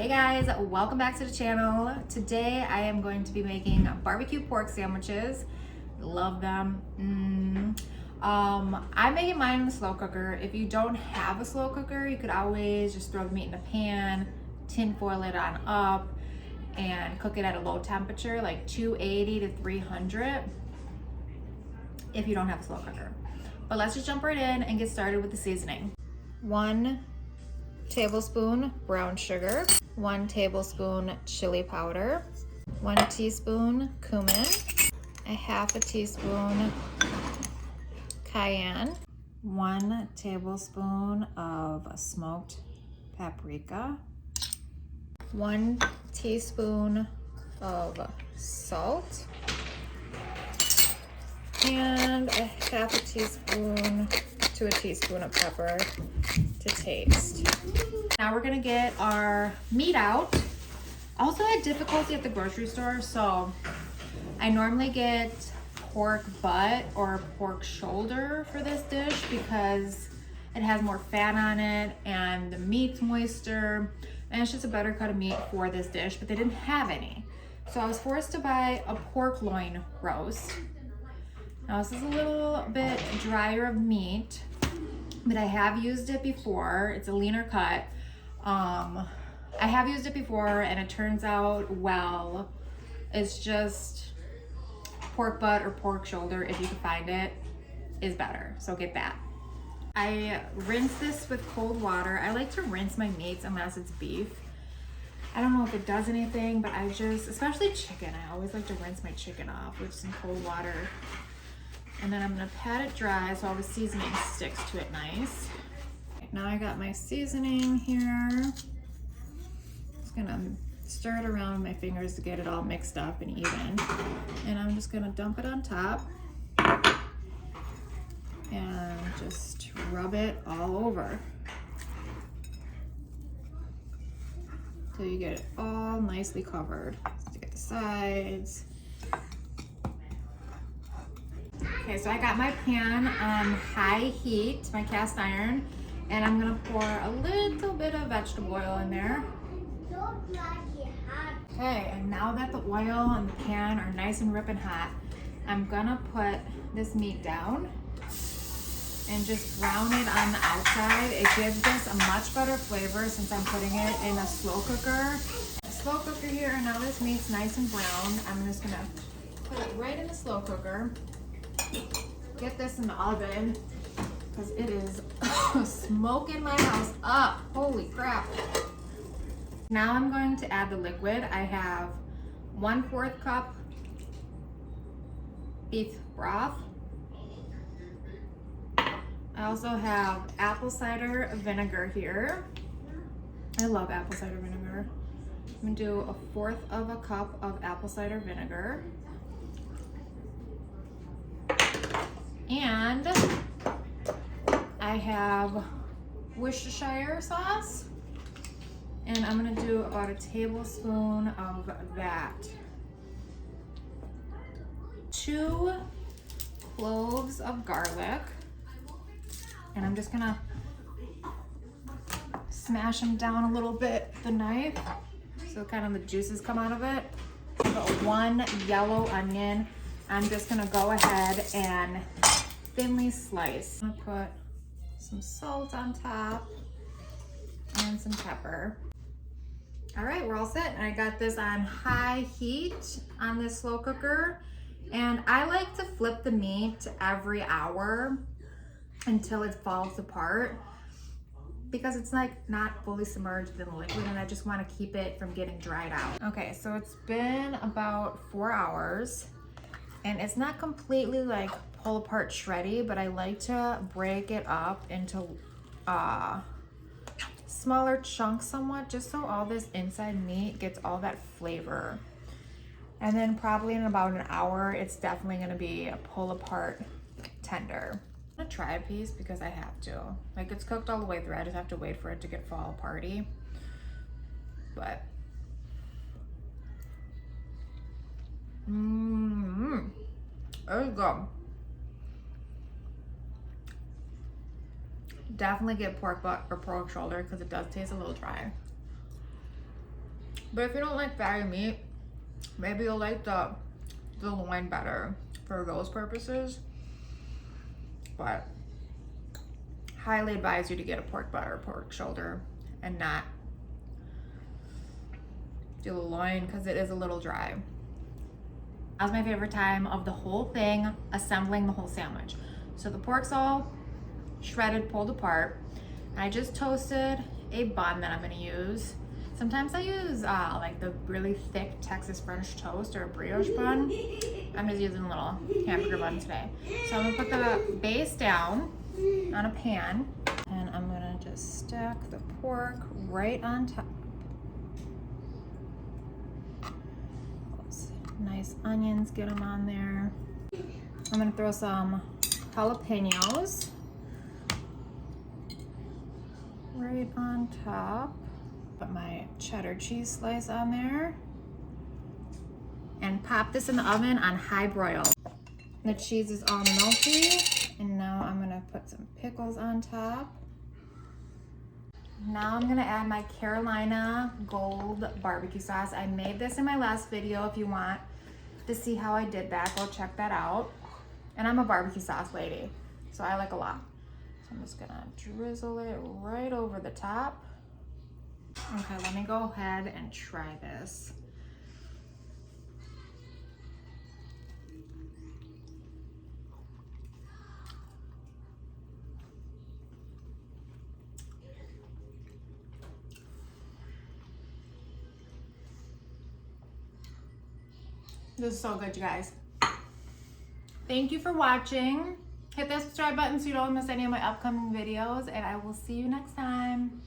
Hey guys, welcome back to the channel. Today I am going to be making barbecue pork sandwiches. Love them. I'm making mine in the slow cooker. If you don't have a slow cooker, you could always just throw the meat in a pan, tin foil it on up, and cook it at a low temperature, like 280 to 300, if you don't have a slow cooker. But let's just jump right in and get started with the seasoning. 1 tablespoon brown sugar, 1 tablespoon chili powder, 1 teaspoon cumin, a half a teaspoon cayenne, 1 tablespoon of smoked paprika, 1 teaspoon of salt, and a half a teaspoon to a teaspoon of pepper to taste. Now we're gonna get our meat out. I also had difficulty at the grocery store, so I normally get pork butt or pork shoulder for this dish because it has more fat on it and the meat's moister, and it's just a better cut of meat for this dish, but they didn't have any. So I was forced to buy a pork loin roast. Now this is a little bit drier of meat, but I have used it before. It's a leaner cut. I have used it before and it turns out well. It's just pork butt or pork shoulder, if you can find it, is better. So get that. I rinse this with cold water. I like to rinse my meats unless it's beef. I don't know if it does anything, but I just, especially chicken, I always like to rinse my chicken off with some cold water. And then I'm gonna pat it dry so all the seasoning sticks to it nice. Now I got my seasoning here. Just gonna stir it around with my fingers to get it all mixed up and even. And I'm just gonna dump it on top and just rub it all over till you get it all nicely covered. So get the sides. Okay, so I got my pan on high heat, my cast iron, and I'm gonna pour a little bit of vegetable oil in there. Okay, and now that the oil and the pan are nice and ripping hot, I'm gonna put this meat down and just brown it on the outside. It gives this a much better flavor since I'm putting it in a slow cooker. A slow cooker here, and now this meat's nice and brown. I'm just gonna put it right in the slow cooker. Get this in the oven because it is smoking my house up. Holy crap. Now I'm going to add the liquid. I have 1/4 cup beef broth. I also have apple cider vinegar here. I love apple cider vinegar. I'm gonna do 1/4 of a cup of apple cider vinegar. And I have Worcestershire sauce, and I'm gonna do about a tablespoon of that. 2 cloves of garlic, and I'm just gonna smash them down a little bit with the knife so kind of the juices come out of it. About 1 yellow onion. I'm just gonna go ahead and thinly slice. I'm gonna put some salt on top and some pepper. All right, we're all set. I got this on high heat on this slow cooker. And I like to flip the meat every hour until it falls apart because it's like not fully submerged in the liquid and I just wanna keep it from getting dried out. Okay, so it's been about 4 hours. And it's not completely like pull apart shreddy, but I like to break it up into smaller chunks somewhat, just so all this inside meat gets all that flavor. And then probably in about an hour, it's definitely gonna be a pull apart tender. I'm gonna try a piece because I have to. Like it's cooked all the way through, I just have to wait for it to get fall aparty. But there you go. Definitely get pork butt or pork shoulder because it does taste a little dry. But if you don't like fatty meat, maybe you'll like the loin better for those purposes. But highly advise you to get a pork butt or pork shoulder and not do the loin because it is a little dry. That was my favorite time of the whole thing, assembling the whole sandwich. So the pork's all shredded, pulled apart. And I just toasted a bun that I'm gonna use. Sometimes I use like the really thick Texas French toast or a brioche bun. I'm just using a little hamburger bun today. So I'm gonna put the base down on a pan and I'm gonna just stack the pork right on top. Those nice onions, get them on there. I'm gonna throw some jalapenos right on top. Put my cheddar cheese slice on there and pop this in the oven on high broil. The cheese is all melty and now I'm gonna put some pickles on top. Now I'm gonna add my Carolina Gold barbecue sauce. I made this in my last video. If you want to see how I did that, go check that out. And I'm a barbecue sauce lady, so I like a lot. So I'm just gonna drizzle it right over the top. Okay, let me go ahead and try this. This is so good, you guys. Thank you for watching. Hit that subscribe button so you don't miss any of my upcoming videos, and I will see you next time.